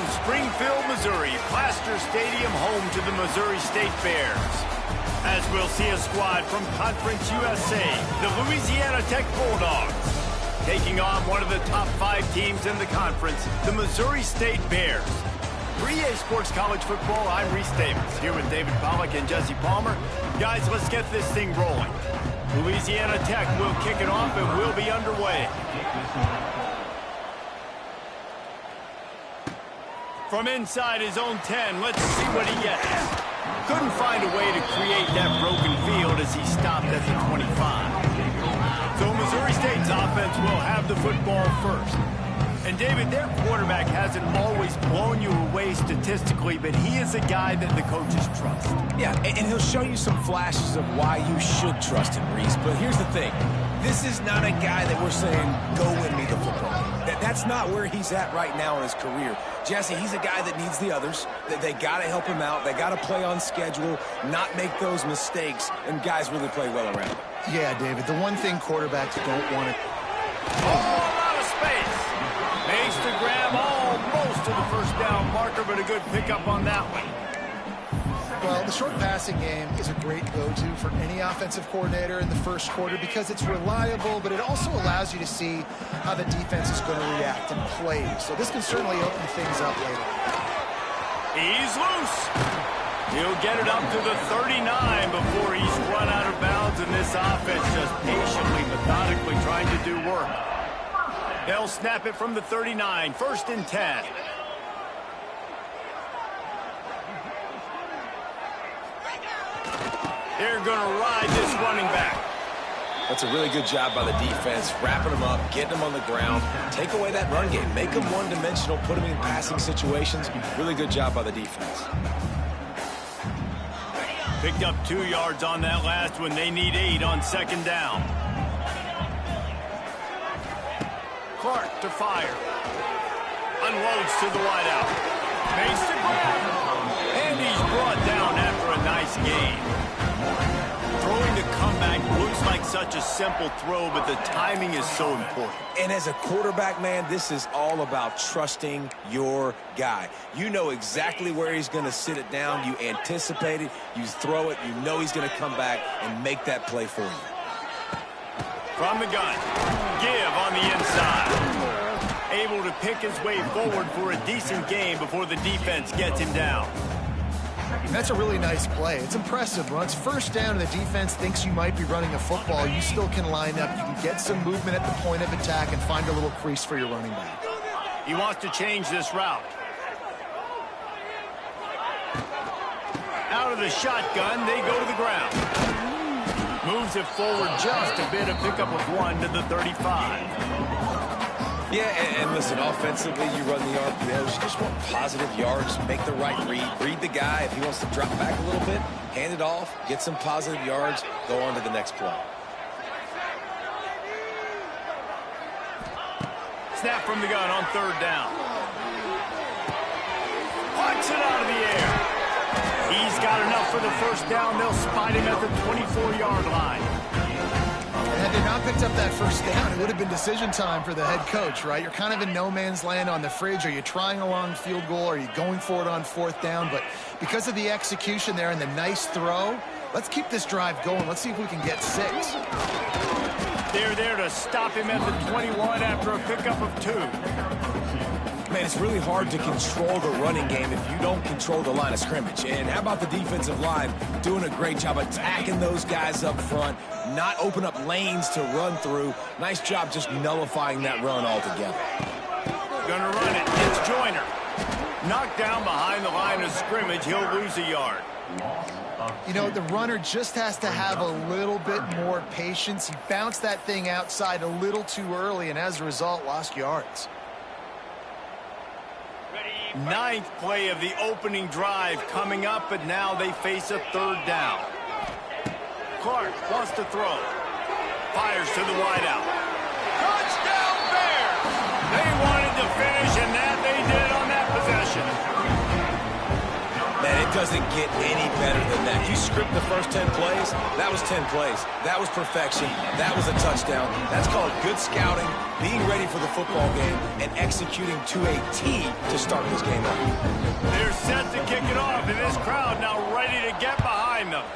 Springfield, Missouri, Plaster Stadium, home to the Missouri State Bears. As we'll see a squad from Conference USA, the Louisiana Tech Bulldogs, taking on one of the top 5 teams in the conference, the Missouri State Bears. For EA Sports College Football, I'm Reese Davis, here with David Pollack and Jesse Palmer. Guys, let's get this thing rolling. Louisiana Tech will kick it off and we'll be underway. From inside his own 10, let's see what he gets. Couldn't find a way to create that broken field as he stopped at the 25. So Missouri State's offense will have the football first. And David, their quarterback hasn't always blown you away statistically, but he is a guy that the coaches trust. Yeah, and he'll show you some flashes of why you should trust him, Reese. But here's the thing. This is not a guy that we're saying, go win me the football. That's not where he's at right now in his career. Jesse, he's a guy that needs the others. They got to help him out. They got to play on schedule, not make those mistakes, and guys really play well around him. Yeah, David, the one thing quarterbacks don't want to... Oh, a lot of space. Makes the grab almost to the first down marker, but a good pickup on that one. Well, the short passing game is a great go-to for any offensive coordinator in the first quarter because it's reliable, but it also allows you to see how the defense is going to react and play. So this can certainly open things up later. He's loose. He'll get it up to the 39 before he's run out of bounds, and this offense just patiently, methodically trying to do work. They'll snap it from the 39, 1st and 10. They're going to ride this running back. That's a really good job by the defense, wrapping them up, getting them on the ground. Take away that run game. Make them one-dimensional, put them in passing situations. Really good job by the defense. Picked up 2 yards on that last one. They need 8 on 2nd down. Clark to fire. Unloads to the wideout. Makes the grab. And he's brought down after a nice gain. Throwing the comeback looks like such a simple throw, but the timing is so important. And as a quarterback, man, this is all about trusting your guy. You know exactly where he's going to sit it down. You anticipate it. You throw it. You know he's going to come back and make that play for you. From the gun. Give on the inside. Able to pick his way forward for a decent gain before the defense gets him down. That's a really nice play. It's impressive. When it's 1st down and the defense thinks you might be running a football, you still can line up. You can get some movement at the point of attack and find a little crease for your running back. He wants to change this route. Out of the shotgun, they go to the ground. Moves it forward just a bit, a pickup of 1 to the 35. Yeah, and listen, offensively, you run the RPOs. You just want positive yards, make the right read the guy. If he wants to drop back a little bit, hand it off, get some positive yards, go on to the next play. Snap from the gun on 3rd down. Punts it out of the air. He's got enough for the 1st down. They'll spot him at the 24-yard line. Had they not picked up that 1st down, it would have been decision time for the head coach, right? You're kind of in no man's land on the fridge. Are you trying a long field goal? Are you going for it on 4th down? But because of the execution there and the nice throw, let's keep this drive going. Let's see if we can get 6. They're there to stop him at the 21 after a pickup of 2. Man, it's really hard to control the running game if you don't control the line of scrimmage. And how about the defensive line doing a great job attacking those guys up front, not open up lanes to run through. Nice job just nullifying that run altogether. Gonna run it. It's Joyner. Knocked down behind the line of scrimmage. He'll lose a yard. You know, the runner just has to have a little bit more patience. He bounced that thing outside a little too early, and as a result, lost yards. 9th play of the opening drive coming up, but now they face a 3rd down. Clark wants to throw. Fires to the wideout. Touchdown Bears! They wanted to finish, and that they did on that possession. Man, it doesn't get any better than that. You script the first 10 plays, that was 10 plays. That was perfection. That was a touchdown. That's called good scouting, being ready for the football game, and executing to a T to start this game out. They're set to kick it off, and this crowd now ready to get behind them.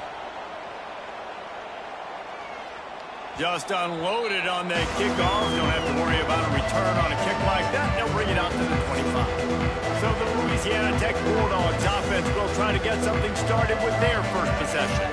Just unloaded on that kickoff. Don't have to worry about a return on a kick like that. They'll bring it out to the 25. So the Louisiana Tech Bulldogs offense will try to get something started with their first possession.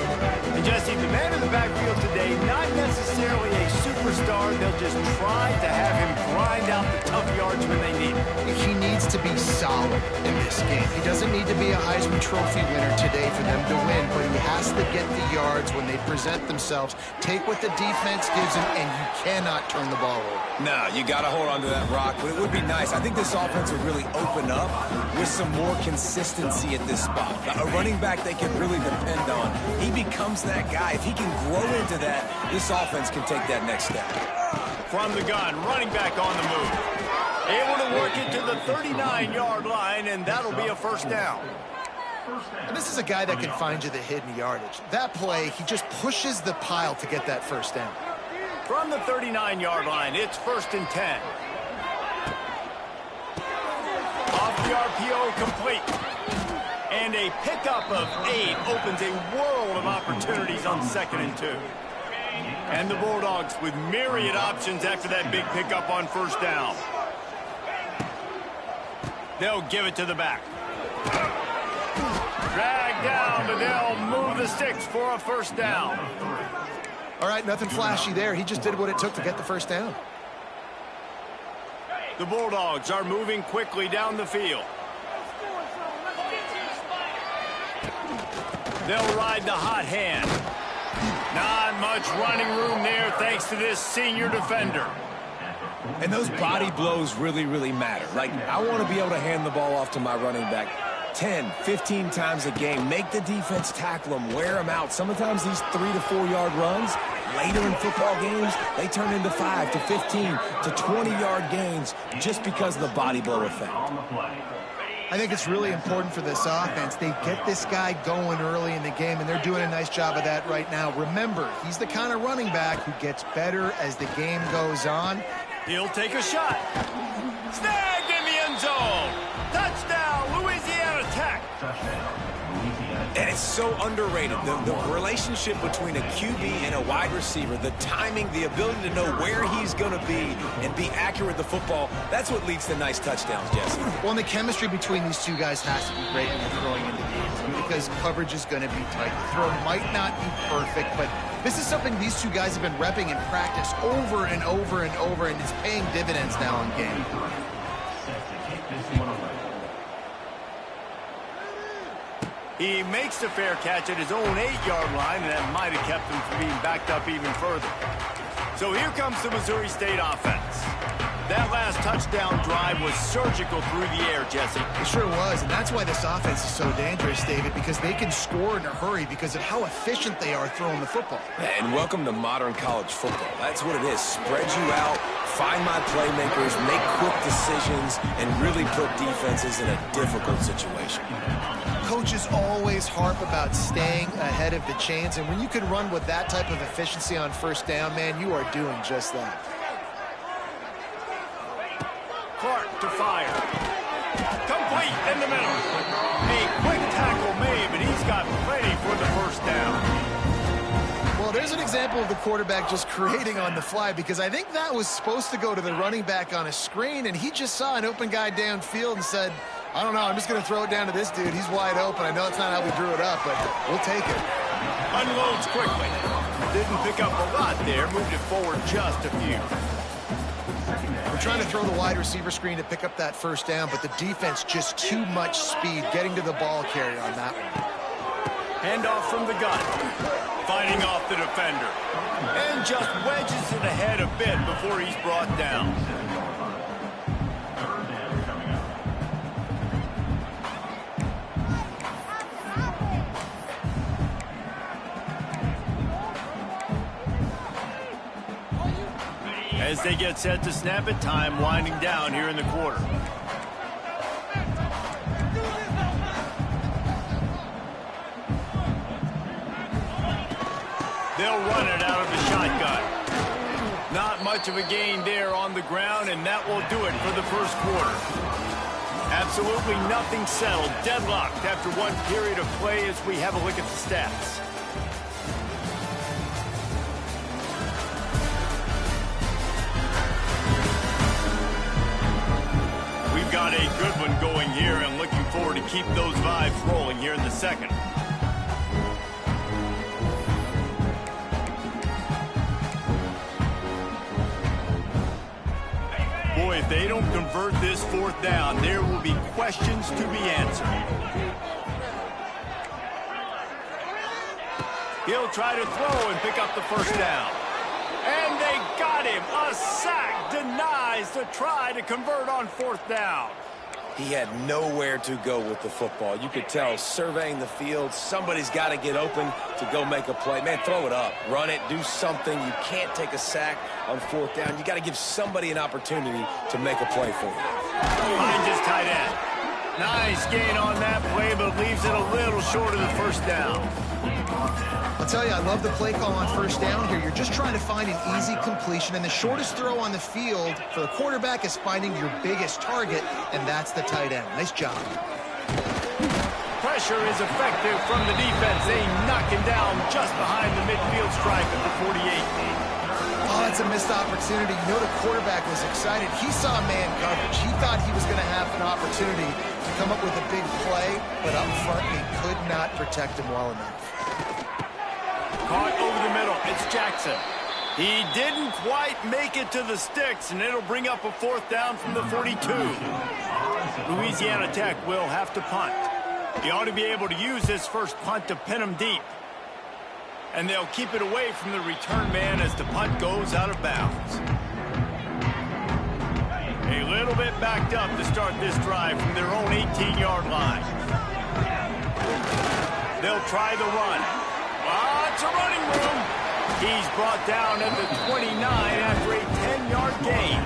And Jesse, the man in the backfield today, not necessarily a superstar. They'll just try to have him grind out the tough yards when they need it. He needs to be solid in this game. He doesn't need to be a Heisman Trophy winner today for them to win, but he has to get the yards when they present themselves. Take what the defense gives him, and you cannot turn the ball over. No, you got to hold on to that rock, but it would be nice. I think this offense would really open up with some more consistency at this spot. A running back they can really depend on. He becomes that guy. If he can grow into that, this offense can take that next step. From the gun, running back on the move. Able to work it to the 39-yard line, and that'll be a first down. And this is a guy that can find you the hidden yardage. That play, he just pushes the pile to get that first down. From the 39-yard line, it's 1st and 10. Off the RPO, complete. And a pickup of 8 opens a world of opportunities on 2nd and 2. And the Bulldogs with myriad options after that big pickup on 1st down. They'll give it to the back. Drag down, but they'll move the sticks for a 1st down. All right, nothing flashy there. He just did what it took to get the first down. The Bulldogs are moving quickly down the field. They'll ride the hot hand. Not much running room there thanks to this senior defender. And those body blows really, really matter. Like, I want to be able to hand the ball off to my running back 10, 15 times a game. Make the defense tackle them, wear them out. Sometimes these 3 to 4 yard runs, later in football games, they turn into 5 to 15 to 20 yard gains just because of the body blow effect. I think it's really important for this offense. They get this guy going early in the game, and they're doing a nice job of that right now. Remember, he's the kind of running back who gets better as the game goes on. He'll take a shot. Snagged in the end zone. Touchdown, Louisiana Tech. And it's so underrated. The relationship between a QB and a wide receiver, the timing, the ability to know where he's going to be and be accurate with the football, that's what leads to nice touchdowns, Jesse. Well, and the chemistry between these two guys has to be great when they're throwing into games because coverage is going to be tight. The throw might not be perfect, but this is something these two guys have been repping in practice over and over and over, and it's paying dividends now in game. He makes the fair catch at his own 8-yard line, and that might have kept him from being backed up even further. So here comes the Missouri State offense. That last touchdown drive was surgical through the air, Jesse. It sure was, and that's why this offense is so dangerous, David, because they can score in a hurry because of how efficient they are throwing the football. And welcome to modern college football. That's what it is. Spread you out, find my playmakers, make quick decisions, and really put defenses in a difficult situation. Coaches always harp about staying ahead of the chains, and when you can run with that type of efficiency on 1st down, man, you are doing just that. Clark to fire. Complete in the middle. A quick tackle made, but he's got plenty for the 1st down. Well, there's an example of the quarterback just creating on the fly because I think that was supposed to go to the running back on a screen, and he just saw an open guy downfield and said, I don't know, I'm just going to throw it down to this dude. He's wide open. I know it's not how we drew it up, but we'll take it. Unloads quickly. Didn't pick up a lot there. Moved it forward just a few. We're trying to throw the wide receiver screen to pick up that 1st down, but the defense just too much speed getting to the ball carrier on that one. Handoff from the gun. Fighting off the defender. And just wedges it ahead a bit before he's brought down. As they get set to snap it, time winding down here in the quarter. They'll run it out of the shotgun. Not much of a gain there on the ground, and that will do it for the first quarter. Absolutely nothing settled. Deadlocked after one period of play as we have a look at the stats. We've got a good one going here, and looking forward to keep those vibes rolling here in the second. Boy, if they don't convert this fourth down, there will be questions to be answered. He'll try to throw and pick up the first down. And they got him. A sack denies the try to convert on fourth down. He had nowhere to go with the football. You could tell, surveying the field, somebody's got to get open to go make a play. Man, throw it up, run it, do something. You can't take a sack on fourth down. You got to give somebody an opportunity to make a play for you. Behind his tight end. Nice gain on that play, but leaves it a little short of the first down. I'll tell you, I love the play call on first down here. You're just trying to find an easy completion, and the shortest throw on the field for the quarterback is finding your biggest target, and that's the tight end. Nice job. Pressure is effective from the defense. They knock him down just behind the midfield stripe at the 48. Oh, that's a missed opportunity. You know the quarterback was excited. He saw man coverage. He thought he was going to have an opportunity to come up with a big play, but up front he could not protect him well enough. Caught over the middle. It's Jackson. He didn't quite make it to the sticks, and it'll bring up a fourth down from the 42. Louisiana Tech will have to punt. He ought to be able to use this first punt to pin him deep. And they'll keep it away from the return man as the punt goes out of bounds. A little bit backed up to start this drive from their own 18-yard line. They'll try the run. Lots of running room. He's brought down at the 29 after a 10-yard gain.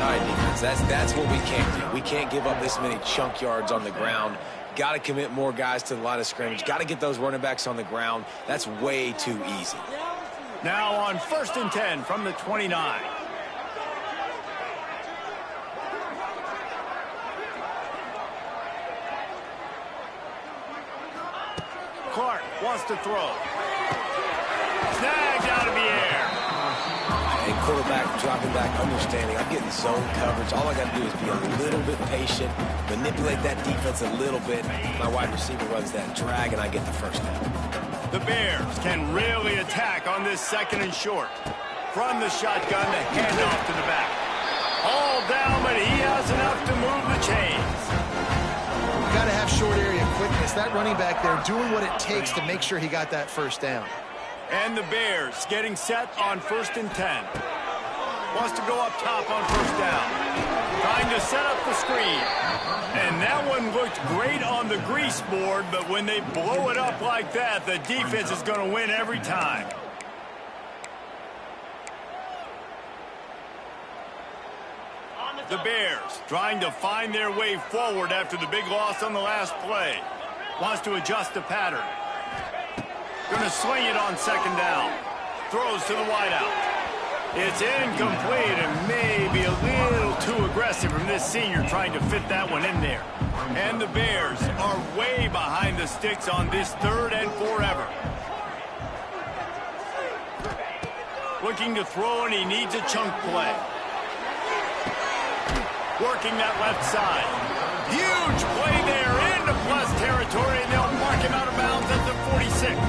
All right, defense, that's what we can't do. We can't give up this many chunk yards on the ground. Got to commit more guys to the line of scrimmage. Got to get those running backs on the ground. That's way too easy. Now on 1st and 10 from the 29. Clark wants to throw. Snagged out of the air. And quarterback dropping back, understanding. I'm getting zone coverage. All I got to do is be a little bit patient, manipulate that defense a little bit. My wide receiver runs that drag, and I get the first down. The Bears can really attack on this 2nd and short. From the shotgun, the handoff to the back. All down, but he has enough to move the chains. Got to have short area quickness. That running back there doing what it takes to make sure he got that first down. And the Bears getting set on 1st and 10. Wants to go up top on first down. Trying to set up the screen. And that one looked great on the grease board, but when they blow it up like that, the defense is going to win every time. The Bears trying to find their way forward after the big loss on the last play. Wants to adjust the pattern. Going to swing it on 2nd down. Throws to the wideout. It's incomplete and maybe a little too aggressive from this senior trying to fit that one in there. And the Bears are way behind the sticks on this 3rd and forever. Looking to throw, and he needs a chunk play. Working that left side. Huge play there into plus territory, and they'll mark him out of bounds at the 46.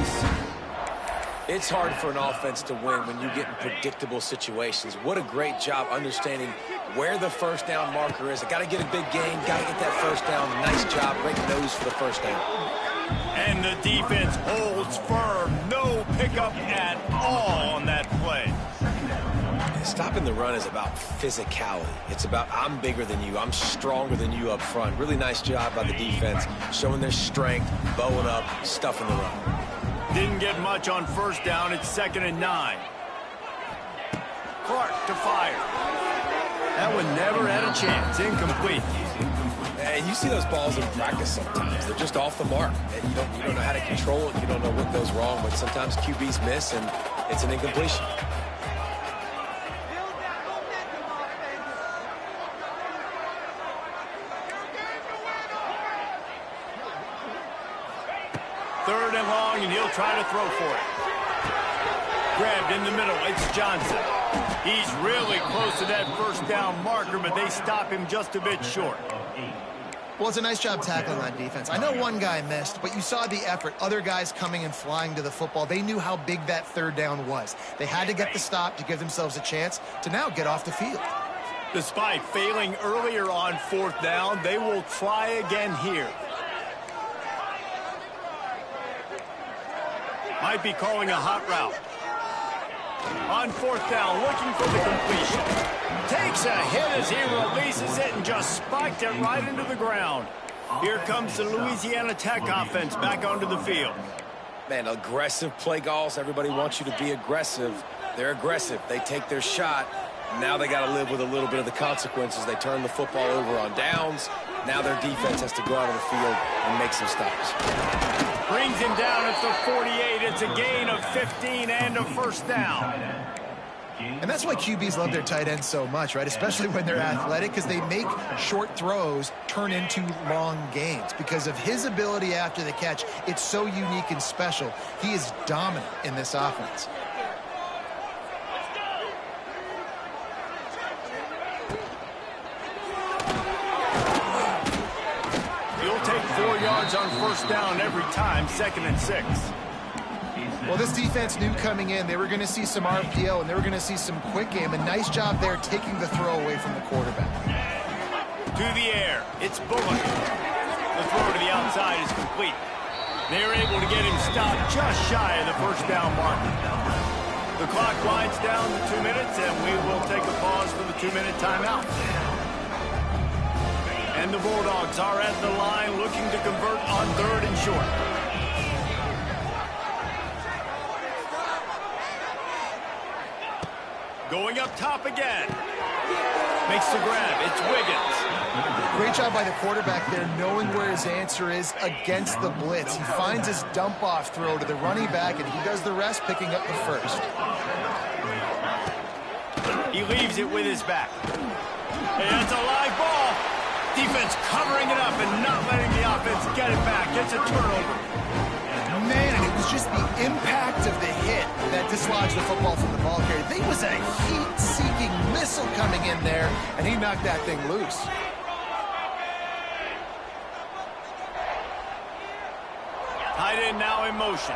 It's hard for an offense to win when you get in predictable situations. What a great job understanding where the first down marker is. I got to get a big gain, got to get that first down. Nice job, great nose for the first down. And the defense holds firm. No pickup at all on that play. Stopping the run is about physicality. It's about I'm bigger than you. I'm stronger than you up front. Really nice job by the defense, showing their strength, bowing up, stuffing the run. Didn't get much on first down. It's 2nd and 9. Clark to fire. That one never had a chance. Incomplete. And you see those balls in practice sometimes. They're just off the mark. And you don't know how to control it. You don't know what goes wrong. But sometimes QBs miss, and it's an incompletion. Third and long, and he'll try to throw for it. Grabbed in the middle, it's Johnson. He's really close to that first down marker, but they stop him just a bit short. Well, it's a nice job tackling on defense. I know one guy missed, but you saw the effort. Other guys coming and flying to the football. They knew how big that third down was. They had to get the stop to give themselves a chance to now get off the field. Despite failing earlier on fourth down, they will try again here. Might be calling a hot route. On fourth down, looking for the completion. Takes a hit as he releases it and just spiked it right into the ground. Here comes the Louisiana Tech offense back onto the field. Man, aggressive play calls. Everybody wants you to be aggressive. They're aggressive. They take their shot. Now they got to live with a little bit of the consequences. They turn the football over on downs. Now their defense has to go out on the field and make some stops. Brings him down at the 48. It's a gain of 15 and a first down. And that's why QBs love their tight ends so much, right? Especially when they're athletic, because they make short throws turn into long gains. Because of his ability after the catch, it's so unique and special. He is dominant in this offense. He'll take 4 yards on first down every time, 2nd and 6. Well, this defense knew coming in they were going to see some RPO and they were going to see some quick game. A nice job there taking the throw away from the quarterback. To the air, it's Bullock. The throw to the outside is complete. They are able to get him stopped just shy of the first down mark. The clock winds down to 2 minutes, and we will take a pause for the 2-minute timeout. And the Bulldogs are at the line looking to convert on 3rd and short. Going up top again. Makes the grab. It's Wiggins. Great job by the quarterback there, knowing where his answer is against the blitz. He finds his dump-off throw to the running back, and he does the rest, picking up the first. He leaves it with his back. And it's a live ball. Defense covering it up and not letting the offense get it back. It's a turnover. Man, and it was just the impact of the hit that dislodged the football from the ball carrier. There was a heat-seeking missile coming in there, and he knocked that thing loose. Tight end now in motion.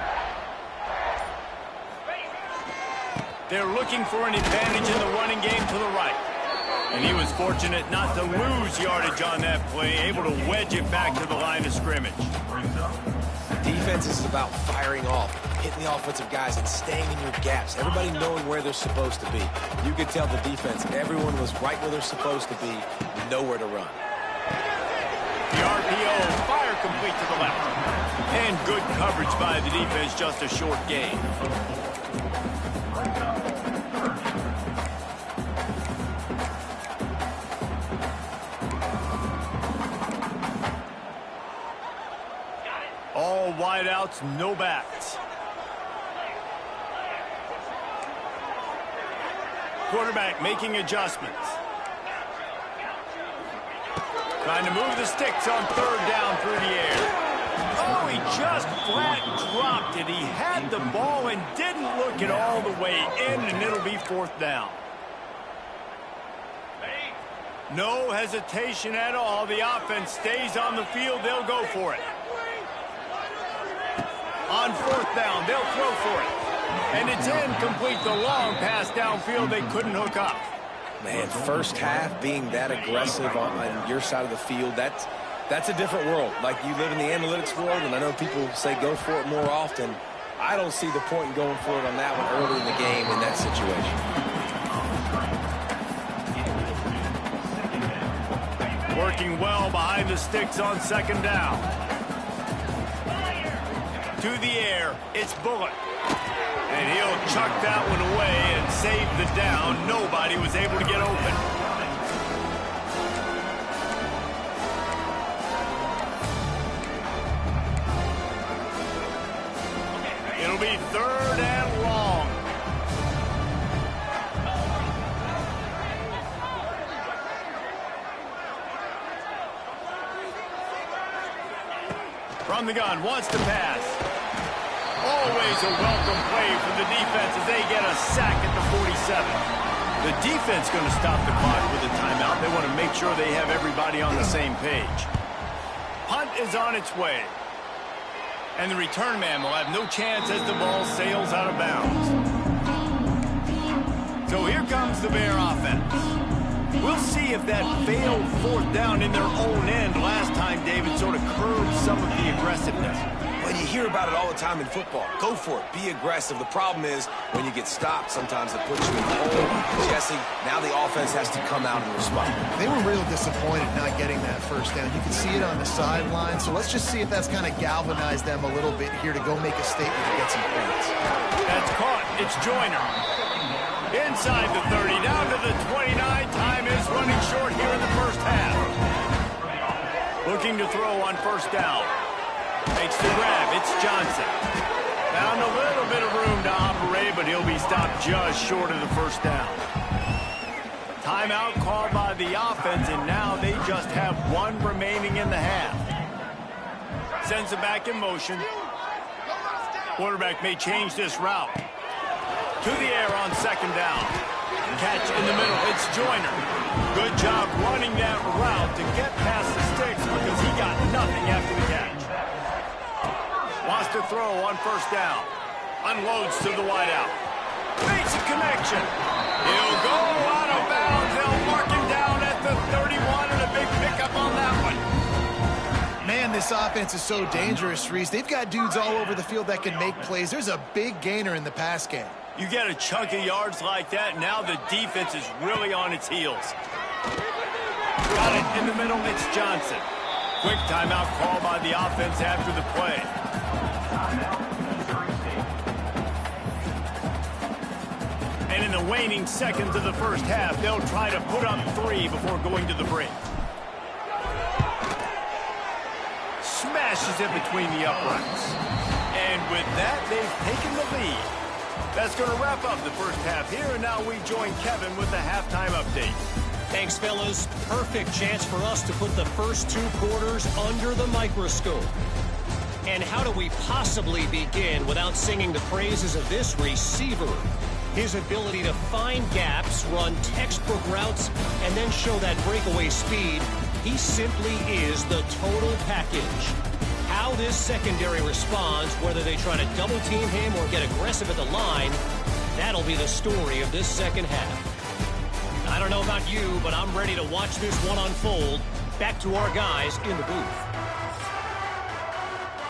They're looking for an advantage in the running game to the right. And he was fortunate not to lose yardage on that play, able to wedge it back to the line of scrimmage. Defense is about firing off, hitting the offensive guys, and staying in your gaps. Everybody knowing where they're supposed to be. You could tell the defense, everyone was right where they're supposed to be, nowhere to run. The RPO, fire complete to the left. And good coverage by the defense, just a short gain. All wideouts, no backs. Quarterback making adjustments. Trying to move the sticks on 3rd down through the air. Oh, he just flat dropped it. He had the ball and didn't look it all the way in, and it'll be 4th down. No hesitation at all. The offense stays on the field. They'll go for it. On 4th down, they'll throw for it. And it's incomplete. The long pass downfield, they couldn't hook up. Man, first half being that aggressive on your side of the field, that's a different world. Like, you live in the analytics world, and I know people say go for it more often. I don't see the point in going for it on that one early in the game in that situation. Working well behind the sticks on 2nd down. To the air, it's Bullock. And he'll chuck that one away and save the down. Nobody was able to get open. It'll be 3rd and long. From the gun, wants to pass. Always a welcome play from the defense as they get a sack at the 47. The defense going to stop the clock with a timeout. They want to make sure they have everybody on the same page. Punt is on its way. And the return man will have no chance as the ball sails out of bounds. So here comes the Bear offense. We'll see if that failed 4th down in their own end last time, David, sort of curbed some of the aggressiveness. Well, you hear about it all the time in football. Go for it. Be aggressive. The problem is when you get stopped, sometimes it puts you in the hole. Jesse, now the offense has to come out and respond. They were real disappointed not getting that 1st down. You can see it on the sideline. So let's just see if that's kind of galvanized them a little bit here to go make a statement and get some points. That's caught. It's Joyner. Inside the 30, down to the 29. Time is running short here in the 1st half. Looking to throw on 1st down. Makes the grab. It's Johnson. Found a little bit of room to operate, but he'll be stopped just short of the 1st down. Timeout called by the offense, and now they just have 1 remaining in the half. Sends it back in motion. Quarterback may change this route. To the air on 2nd down. Catch in the middle. It's Joyner. Good job running that route to get past the sticks because he got nothing after the catch. Wants to throw on 1st down. Unloads to the wideout. Makes a connection. He'll go out of bounds. They'll mark him down at the 31 and a big pickup on that one. Man, this offense is so dangerous, Reese. They've got dudes all over the field that can make plays. There's a big gainer in the pass game. You get a chunk of yards like that, now the defense is really on its heels. Got it in the middle, it's Johnson. Quick timeout call by the offense after the play. And in the waning seconds of the 1st half, they'll try to put up 3 before going to the break. Smashes it between the uprights. And with that, they've taken the lead. That's going to wrap up the 1st half here, and now we join Kevin with the halftime update. Thanks, fellas. Perfect chance for us to put the first 2 quarters under the microscope. And how do we possibly begin without singing the praises of this receiver? His ability to find gaps, run textbook routes, and then show that breakaway speed. He simply is the total package. How this secondary responds, whether they try to double-team him or get aggressive at the line, that'll be the story of this 2nd half. I don't know about you, but I'm ready to watch this one unfold. Back to our guys in the booth.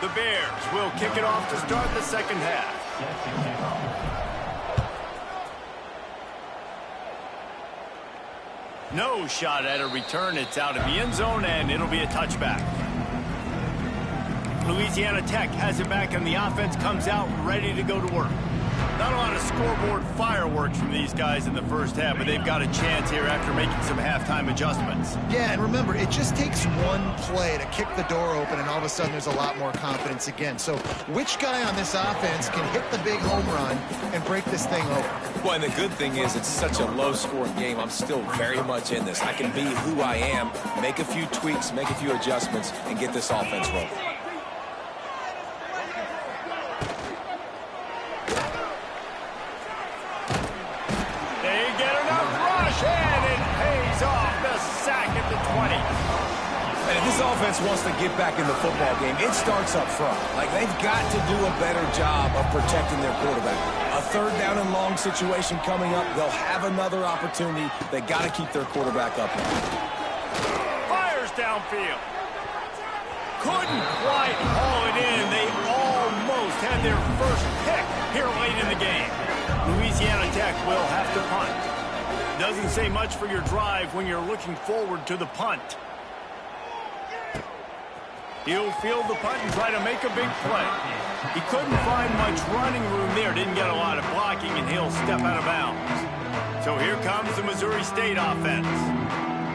The Bears will kick it off to start the 2nd half. No shot at a return. It's out of the end zone, and it'll be a touchback. Louisiana Tech has it back, and the offense comes out ready to go to work. Not a lot of scoreboard fireworks from these guys in the 1st half, but they've got a chance here after making some halftime adjustments. Yeah, and remember, it just takes one play to kick the door open, and all of a sudden there's a lot more confidence again. So which guy on this offense can hit the big home run and break this thing open? Well, and the good thing is it's such a low-scoring game. I'm still very much in this. I can be who I am, make a few tweaks, make a few adjustments, and get this offense rolling. This offense wants to get back in the football game. It starts up front. Like, they've got to do a better job of protecting their quarterback. A 3rd down and long situation coming up. They'll have another opportunity. They got to keep their quarterback up. Fires downfield. Couldn't quite haul it in. They almost had their first pick here late in the game. Louisiana Tech will have to punt. Doesn't say much for your drive when you're looking forward to the punt. He'll field the punt and try to make a big play. He couldn't find much running room there. Didn't get a lot of blocking, and he'll step out of bounds. So here comes the Missouri State offense.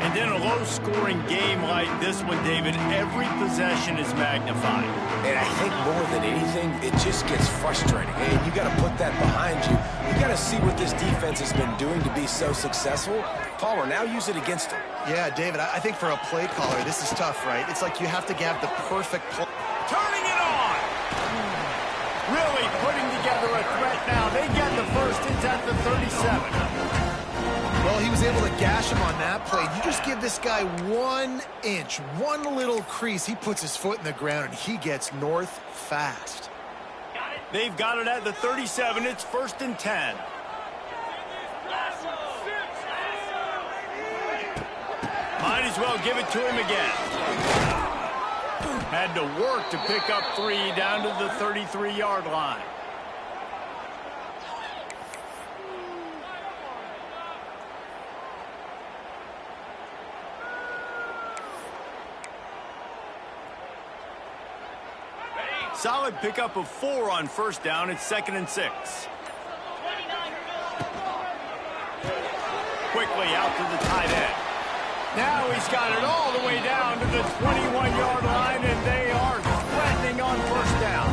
And in a low-scoring game like this one, David, every possession is magnified. And I think more than anything, it just gets frustrating. And you got to put that behind you. You got to see what this defense has been doing to be so successful. Palmer, now use it against him. Yeah, David, I think for a play caller, this is tough, right? It's like you have to have the perfect play. Turning it on! Really putting together a threat now. They get the first at the 37. Well, he was able to gash him on that play. You just give this guy 1 inch, one little crease. He puts his foot in the ground, and he gets north fast. They've got it at the 37. It's 1st and 10. Might as well give it to him again. Had to work to pick up 3 down to the 33-yard line. Solid pickup of 4 on 1st down. It's 2nd and 6. Quickly out to the tight end. Now he's got it all the way down to the 21-yard line, and they are threatening on 1st down.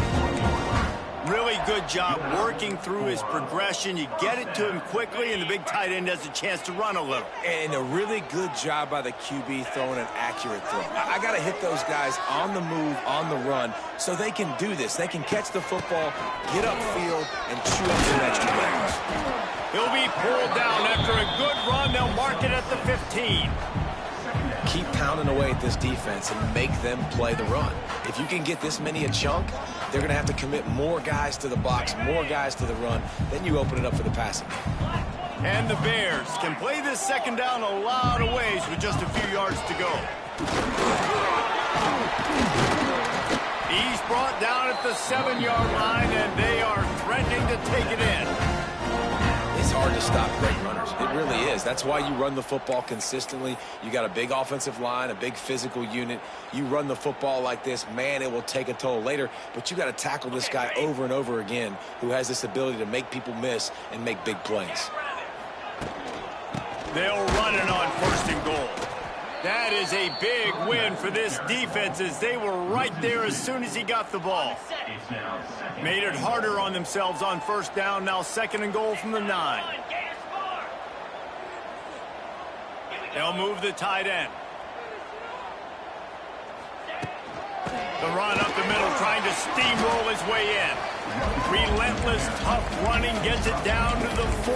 Really good job working through his progression. You get it to him quickly, and the big tight end has a chance to run a little. And a really good job by the QB throwing an accurate throw. I got to hit those guys on the move, on the run, so they can do this. They can catch the football, get upfield, and chew up some extra yards. He'll be pulled down after a good run. They'll mark it at the 15. Keep pounding away at this defense and make them play the run. If you can get this many a chunk, they're going to have to commit more guys to the box, more guys to the run. Then you open it up for the passing. And the Bears can play this 2nd down a lot of ways with just a few yards to go. He's brought down at the 7-yard line, and they are threatening to take it in. It's hard to stop great runners. It really is. That's why you run the football consistently. You got a big offensive line, a big physical unit. You run the football like this, man, it will take a toll later. But you got to tackle this guy over and over again who has this ability to make people miss and make big plays. They'll run it on 1st and goal. That is a big win for this defense as they were right there as soon as he got the ball. Made it harder on themselves on 1st down. Now 2nd and goal from the 9. They'll move the tight end. The run up the middle, trying to steamroll his way in. Relentless, tough running, gets it down to the 4.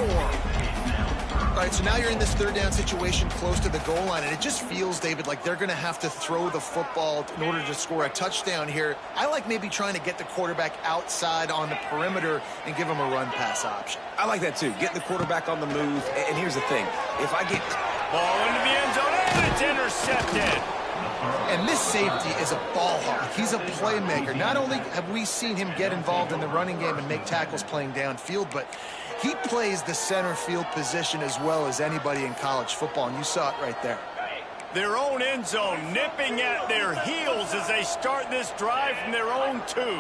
All right, so now you're in this 3rd down situation close to the goal line, and it just feels, David, like they're going to have to throw the football in order to score a touchdown here. I like maybe trying to get the quarterback outside on the perimeter and give him a run-pass option. I like that, too. Getting the quarterback on the move. And here's the thing. If I get... Ball into the end zone, and it's intercepted. And this safety is a ball hawk. He's a playmaker. Not only have we seen him get involved in the running game and make tackles playing downfield, but he plays the center field position as well as anybody in college football, and you saw it right there. Their own end zone nipping at their heels as they start this drive from their own 2.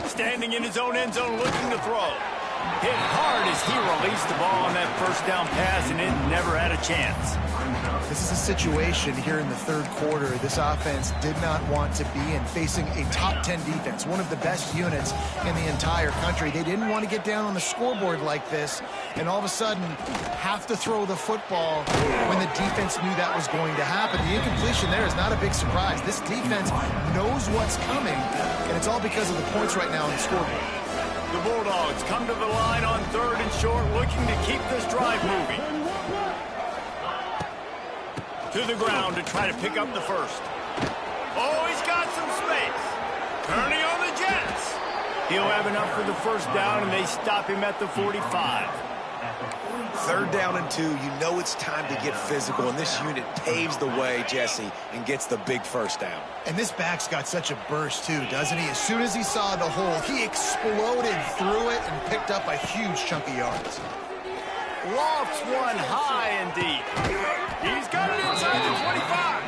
Standing in his own end zone looking to throw. Hit hard as he released the ball on that 1st down pass, and it never had a chance. This is a situation here in the 3rd quarter this offense did not want to be in, facing a top 10 defense, one of the best units in the entire country. They didn't want to get down on the scoreboard like this, and all of a sudden have to throw the football when the defense knew that was going to happen. The incompletion there is not a big surprise. This defense knows what's coming, and it's all because of the points right now on the scoreboard. The Bulldogs come to the line on 3rd and short, looking to keep this drive moving. To the ground to try to pick up the 1st. Oh, he's got some space. Turning on the Jets. He'll have enough for the 1st down, and they stop him at the 45. 3rd down and 2, you know it's time to get physical, and this unit paves the way, Jesse, and gets the big 1st down. And this back's got such a burst, too, doesn't he? As soon as he saw the hole, he exploded through it and picked up a huge chunk of yards. Lofts one high indeed. He's got it inside the 25.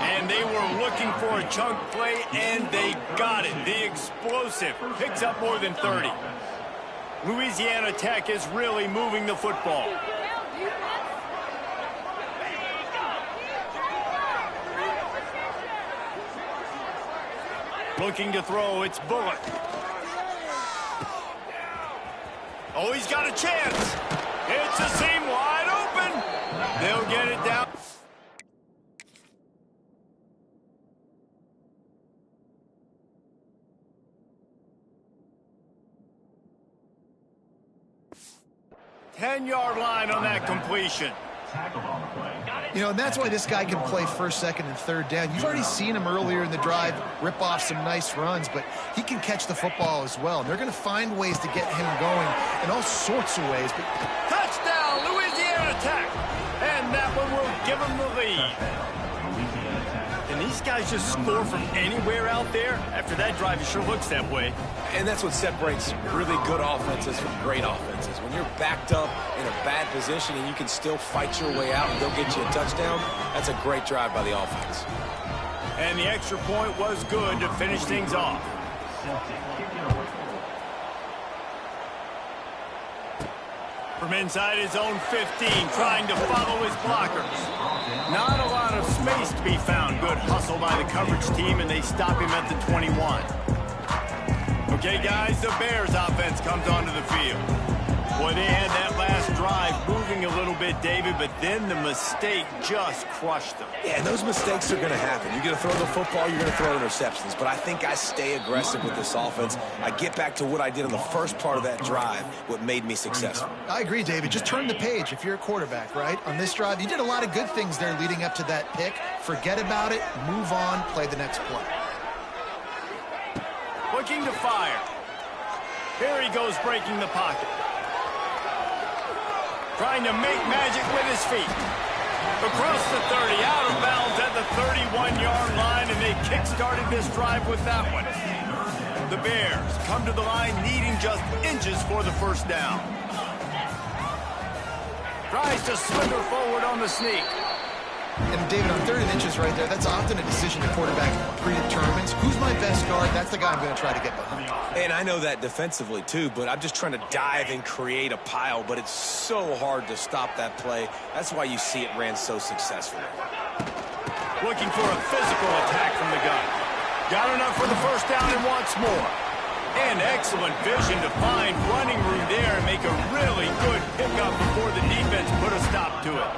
And they were looking for a chunk play, and they got it. The explosive picks up more than 30. Louisiana Tech is really moving the football. Looking to throw, it's Bullock. Oh, he's got a chance. It's a seam wide open. They'll get it down. Ten-yard line on that completion. You know, and that's why this guy can play first, second, and third down. You've already seen him earlier in the drive rip off some nice runs, but he can catch the football as well. And they're going to find ways to get him going in all sorts of ways. But touchdown, Louisiana Tech! And that one will give them the lead. And these guys just score from anywhere out there. After that drive, it sure looks that way. And that's what separates really good offenses from great offenses. When you're backed up in a bad position and you can still fight your way out and they'll get you a touchdown, that's a great drive by the offense. And the extra point was good to finish things off. From inside his own 15, trying to follow his blockers. Not a lot of space to be found. Good hustle by the coverage team, and they stop him at the 21. Okay, guys, the Bears offense comes onto the field. Boy, they had that last drive moving a little bit, David, but then the mistake just crushed them. Yeah, and those mistakes are going to happen. You're going to throw the football, you're going to throw interceptions. But I think I stay aggressive with this offense. I get back to what I did in the first part of that drive, what made me successful. I agree, David. Just turn the page if you're a quarterback, right? On this drive, you did a lot of good things there leading up to that pick. Forget about it, move on, play the next play. Looking to fire. Here he goes, breaking the pocket. Trying to make magic with his feet. Across the 30, out of bounds at the 31-yard line, and they kick-started this drive with that one. The Bears come to the line needing just inches for the first down. Tries to slither forward on the sneak. And, David, on 30 inches right there, that's often a decision the quarterback predetermines. Who's my best guard? That's the guy I'm going to try to get behind. And I know that defensively, too, but I'm just trying to dive and create a pile, but it's so hard to stop that play. That's why you see it ran so successfully. Looking for a physical attack from the gun. Got enough for the first down and wants more. And excellent vision to find running room there and make a really good pickup before the defense put a stop to it.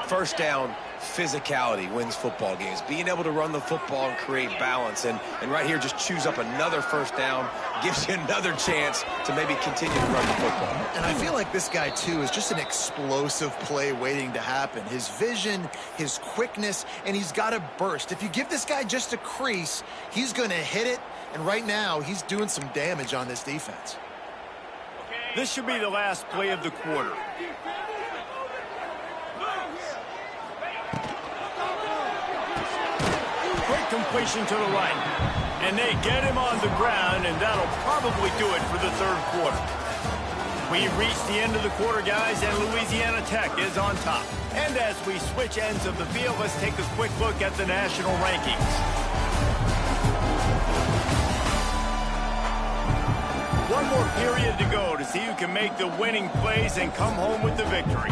First down, physicality wins football games. Being able to run the football and create balance. And right here, just choose up another first down, gives you another chance to maybe continue to run the football. And I feel like this guy, too, is just an explosive play waiting to happen. His vision, his quickness, and he's got a burst. If you give this guy just a crease, he's going to hit it. And right now, he's doing some damage on this defense. This should be the last play of the quarter. Quick completion to the right. And they get him on the ground, and that'll probably do it for the third quarter. We've reached the end of the quarter, guys, and Louisiana Tech is on top. And as we switch ends of the field, let's take a quick look at the national rankings. One more period to go to see who can make the winning plays and come home with the victory.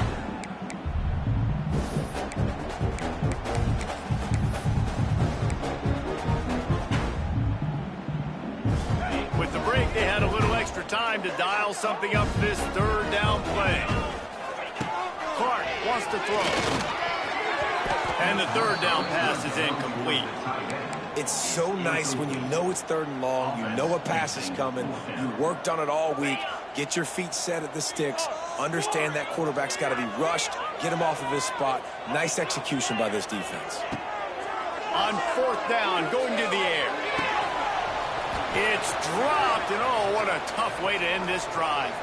With the break, they had a little extra time to dial something up for this third down play. Clark wants to throw. And the third down pass is incomplete. It's so nice when you know it's third and long, you know a pass is coming, you worked on it all week, get your feet set at the sticks, understand that quarterback's got to be rushed, get him off of his spot. Nice execution by this defense. On fourth down, going to the air. It's dropped, and oh, what a tough way to end this drive.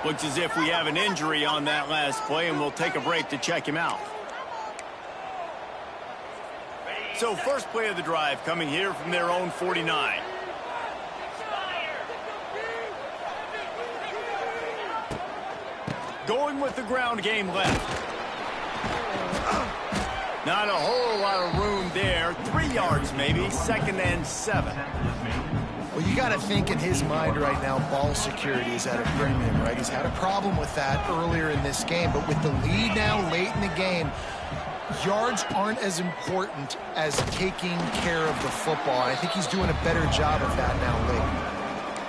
Looks as if we have an injury on that last play, and we'll take a break to check him out. So first play of the drive coming here from their own 49. Going with the ground game left. Not a whole lot of room there. 3 yards maybe, second and 7. Well, you got to think in his mind right now, ball security is at a premium, right? He's had a problem with that earlier in this game, but with the lead now late in the game, yards aren't as important as taking care of the football. I think he's doing a better job of that now lately.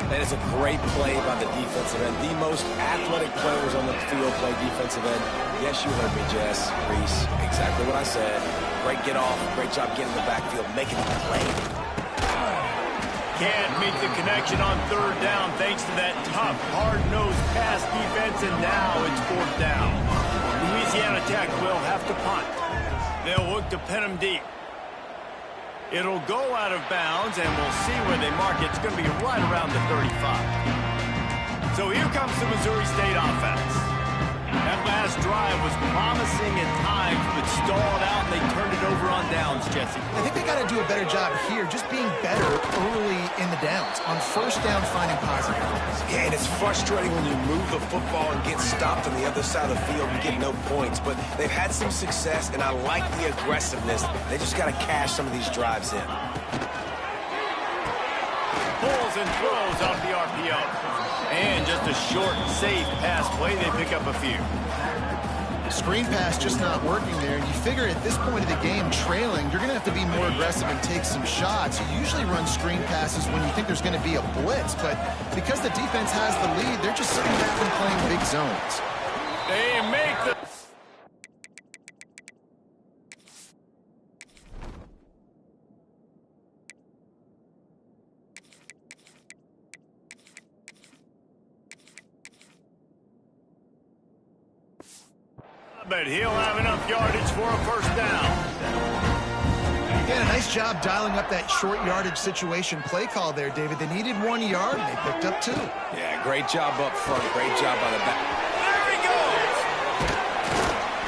That is a great play by the defensive end. The most athletic players on the field play defensive end. Yes, you heard me, Jess, Reese. Exactly what I said. Great get off. Great job getting the backfield, making the play. Can't meet the connection on third down thanks to that tough, hard-nosed pass defense, and now it's fourth down. Louisiana Tech will have to punt. They'll look to pin him deep. It'll go out of bounds, and we'll see where they mark it. It's going to be right around the 35. So here comes the Missouri State offense. That last drive was promising at times, but stalled out, and they turned it over on downs, Jesse. I think they got to do a better job here, just being better early in the downs. On first down, finding positive. Yeah, and it's frustrating when you move the football and get stopped on the other side of the field and get no points. But they've had some success, and I like the aggressiveness. They just got to cash some of these drives in. Pulls and throws off the RPO. And just a short, safe pass play. They pick up a few. Screen pass just not working there. And you figure at this point of the game, trailing, you're going to have to be more aggressive and take some shots. You usually run screen passes when you think there's going to be a blitz. But because the defense has the lead, they're just sitting back and playing big zones. They make the... But he'll have enough yardage for a first down. Again, a nice job dialing up that short yardage situation play call there, David. They needed 1 yard, and they picked up 2. Yeah, great job up front. Great job by the back. There he goes.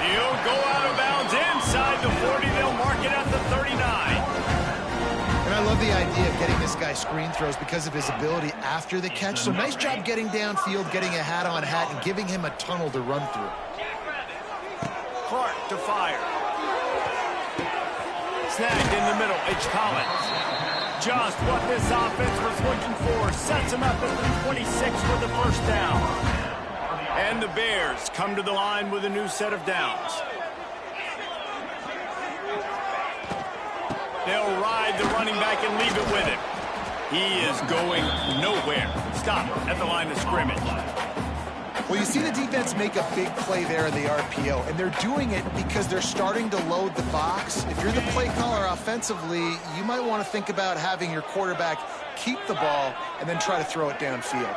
He'll go out of bounds inside the 40. They'll mark it at the 39. And I love the idea of getting this guy screen throws because of his ability after the catch. So nice job getting downfield, getting a hat-on hat, and giving him a tunnel to run through. Clark to fire. Snagged in the middle. It's Collins. Just what this offense was looking for. Sets him up at the 26 for the first down. And the Bears come to the line with a new set of downs. They'll ride the running back and leave it with him. He is going nowhere. Stop at the line of scrimmage. Well, you see the defense make a big play there in the RPO, and they're doing it because they're starting to load the box. If you're the play caller offensively, you might want to think about having your quarterback keep the ball and then try to throw it downfield.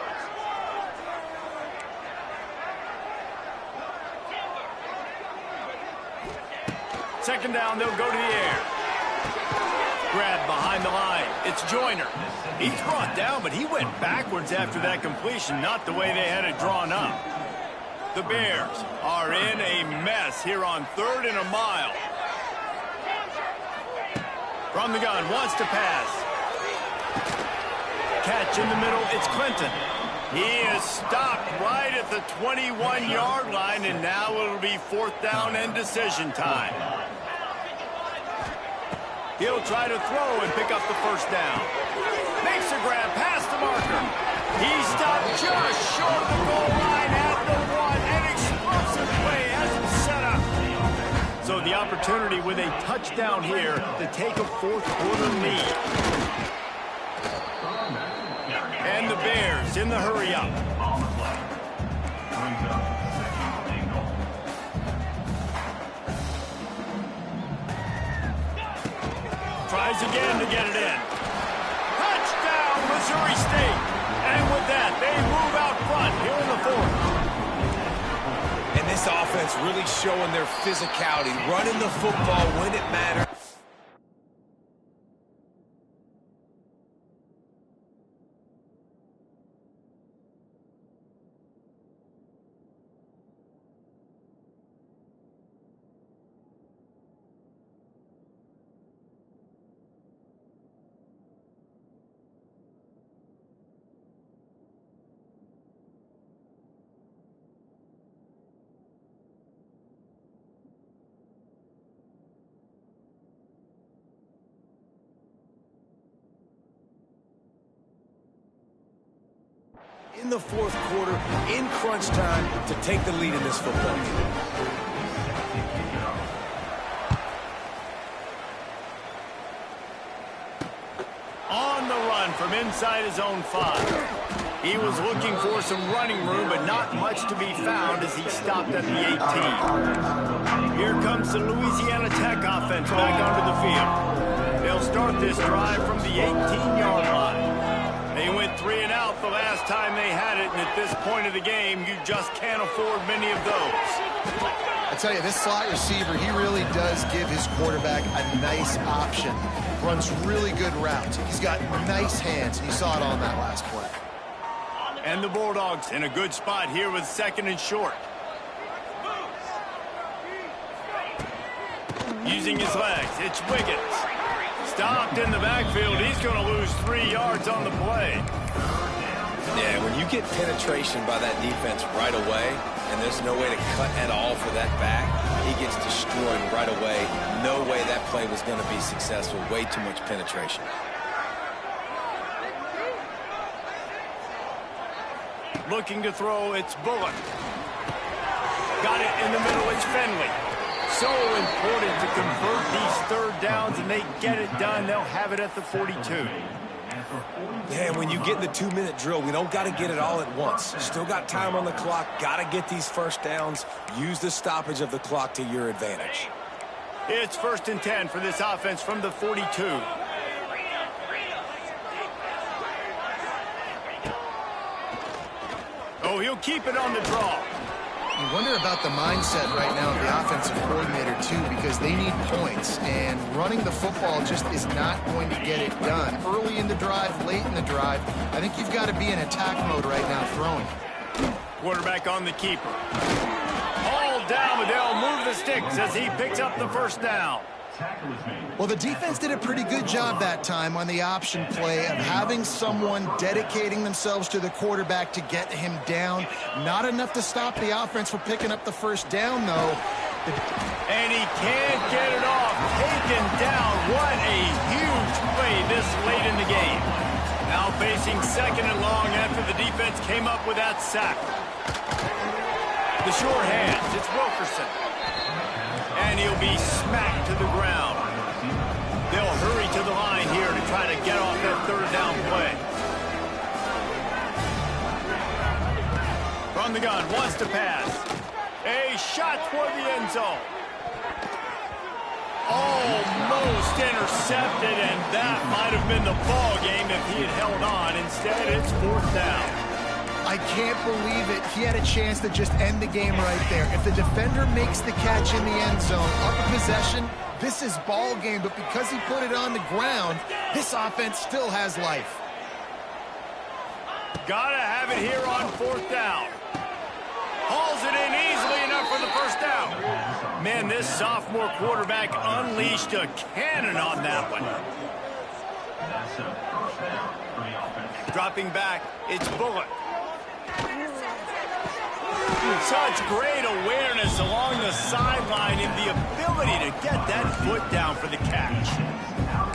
Second down, they'll go to the air. Grab behind the line. It's Joyner. He's brought down, but he went backwards after that completion, not the way they had it drawn up. The Bears are in a mess here on 3rd and a mile. From the gun, wants to pass. Catch in the middle, it's Clinton. He is stopped right at the 21-yard line, and now it'll be 4th down and decision time. He'll try to throw and pick up the first down. Makes a grab past the marker. He stopped just short of the goal line at the 1. An explosive play has him set up. So the opportunity with a touchdown here to take a 4th quarter lead. And the Bears in the hurry up. Tries again to get it in. Touchdown, Missouri State. And with that, they move out front here in the 4th. And this offense really showing their physicality, running the football when it matters. In the 4th quarter, in crunch time, to take the lead in this football game. from inside his own 5. He was looking for some running room, but not much to be found as he stopped at the 18. Here comes the Louisiana Tech offense back onto the field. They'll start this drive from the 18-yard line. They went 3 and out the last time they had it, and at this point of the game, you just can't afford many of those. I tell you, this slot receiver, he really does give his quarterback a nice option. Runs really good routes. He's got nice hands, and you saw it on that last play. And the Bulldogs in a good spot here with 2nd and short. Using his legs, it's Wiggins. Stopped in the backfield. He's going to lose 3 yards on the play. Yeah, when you get penetration by that defense right away, and there's no way to cut at all for that back, he gets destroyed right away. No way that play was going to be successful. Way too much penetration. Looking to throw, it's Bullock. Got it in the middle, it's Finley. So important to convert these 3rd downs, and they get it done. They'll have it at the 42. Yeah, when you get in the 2-minute drill, we don't got to get it all at once. Still got time on the clock. Got to get these 1st downs. Use the stoppage of the clock to your advantage. It's 1st and 10 for this offense from the 42. Oh, he'll keep it on the draw. You wonder about the mindset right now of the offensive coordinator, too, because they need points, and running the football just is not going to get it done. Early in the drive, late in the drive, I think you've got to be in attack mode right now throwing. Quarterback on the keeper. Hauled down, but they'll move the sticks as he picks up the 1st down. Well, the defense did a pretty good job that time on the option play of having someone dedicating themselves to the quarterback to get him down. Not enough to stop the offense from picking up the 1st down, though. And he can't get it off. Taken down. What a huge play this late in the game. Now facing 2nd and long after the defense came up with that sack. The short hands. It's Wilkerson. And he'll be smacked to the ground. They'll hurry to the line here to try to get off that 3rd down play. From the gun, wants to pass. A shot toward the end zone. Almost intercepted, and that might have been the ball game if he had held on. Instead, it's 4th down. I can't believe it. He had a chance to just end the game right there. If the defender makes the catch in the end zone, up a possession, this is ball game. But because he put it on the ground, this offense still has life. Gotta have it here on 4th down. Hauls it in easily enough for the 1st down. Man, this sophomore quarterback unleashed a cannon on that one. Dropping back, it's Bullock. Such great awareness along the sideline and the ability to get that foot down for the catch.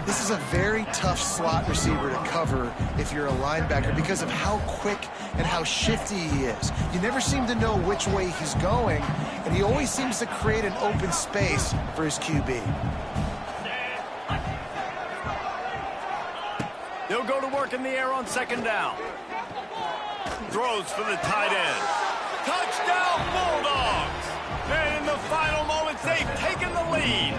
This is a very tough slot receiver to cover if you're a linebacker because of how quick and how shifty he is. You never seem to know which way he's going, and he always seems to create an open space for his QB. They'll go to work in the air on 2nd down. Throws for the tight end. Touchdown, Bulldogs! And in the final moments, they've taken the lead.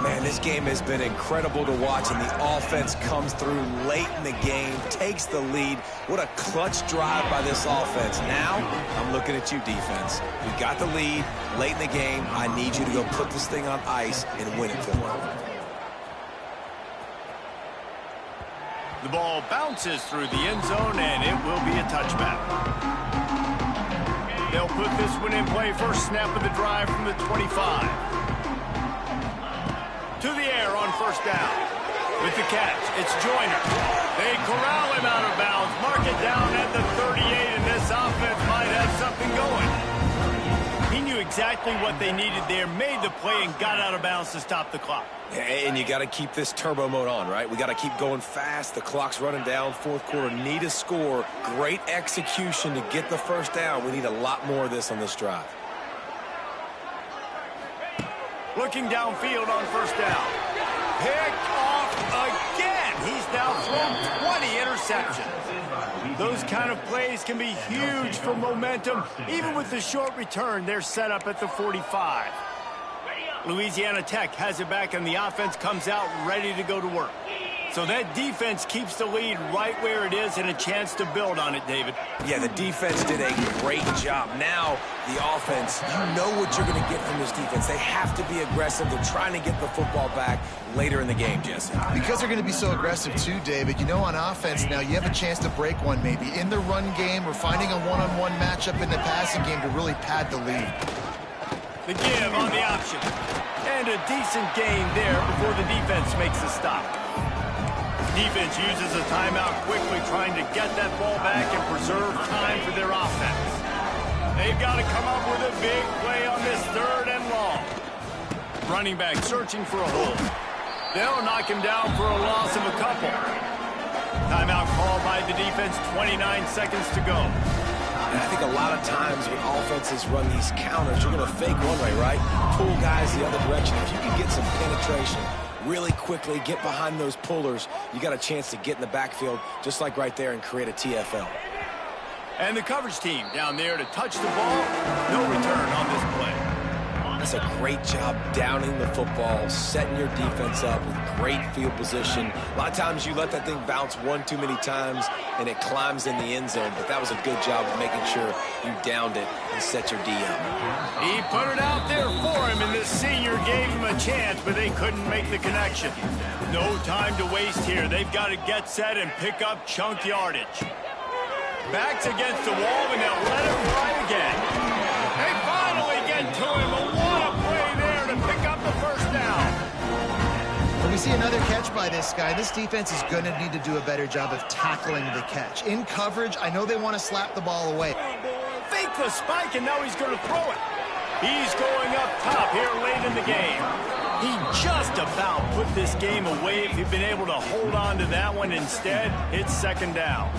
Man, this game has been incredible to watch, and the offense comes through late in the game, takes the lead. What a clutch drive by this offense. Now, I'm looking at you, defense. We got the lead late in the game. I need you to go put this thing on ice and win it for me. The ball bounces through the end zone, and it will be a touchback. They'll put this one in play. First snap of the drive from the 25. To the air on 1st down. With the catch, it's Joyner. They corral him out of bounds. Mark it down at the 38, and this offense might have something going. He knew exactly what they needed there, made the play, and got out of bounds to stop the clock. And you got to keep this turbo mode on, right? We got to keep going fast. The clock's running down. 4th quarter, need a score. Great execution to get the 1st down. We need a lot more of this on this drive. Looking downfield on 1st down. Picked off again. He's now thrown 20 interceptions. Those kind of plays can be huge for momentum. Even with the short return, they're set up at the 45. Louisiana Tech has it back, and the offense comes out ready to go to work. So that defense keeps the lead right where it is and a chance to build on it, David. Yeah, the defense did a great job. Now, the offense, you know what you're going to get from this defense. They have to be aggressive. They're trying to get the football back later in the game, Jesse. Because they're going to be so aggressive too, David, you know, on offense now, you have a chance to break one maybe in the run game or finding a one-on-one matchup in the passing game to really pad the lead. The give on the option. And a decent gain there before the defense makes the stop. Defense uses a timeout quickly, trying to get that ball back and preserve time for their offense. They've got to come up with a big play on this 3rd and long. Running back searching for a hole. They'll knock him down for a loss of a couple. Timeout called by the defense, 29 seconds to go. And I think a lot of times when offenses run these counters, you're going to fake one way, right? Pull guys the other direction. If you can get some penetration really quickly, get behind those pullers, you got a chance to get in the backfield, just like right there, and create a TFL. And the coverage team down there to touch the ball. No return on this play. That's a great job downing the football, setting your defense up with great field position. A lot of times you let that thing bounce one too many times and it climbs in the end zone, but that was a good job of making sure you downed it and set your D up. He put it out there for him, and this senior gave him a chance, but they couldn't make the connection. No time to waste here. They've got to get set and pick up chunk yardage. Backs against the wall, and they'll let him fly again. They finally get to him. What a play there to pick up the first down. When we see another catch by this guy, this defense is going to need to do a better job of tackling the catch. In coverage, I know they want to slap the ball away. Fake the spike, and now he's going to throw it. He's going up top here late in the game. He just about put this game away if he'd been able to hold on to that one. Instead, it's 2nd down.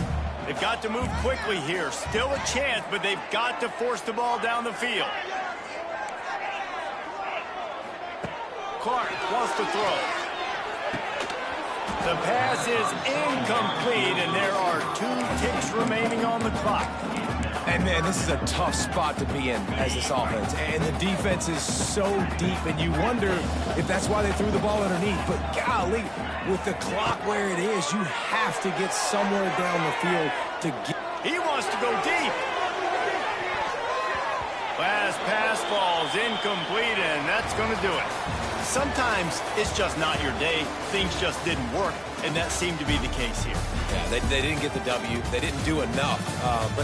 They've got to move quickly here. Still a chance, but they've got to force the ball down the field. Clark wants to throw. The pass is incomplete, and there are 2 ticks remaining on the clock. And, man, this is a tough spot to be in as this offense. And the defense is so deep, and you wonder if that's why they threw the ball underneath. But, golly, with the clock where it is, you have to get somewhere down the field to get. He wants to go deep. Last pass falls incomplete, and that's going to do it. Sometimes it's just not your day. Things just didn't work, and that seemed to be the case here. Yeah, they didn't get the W. They didn't do enough. But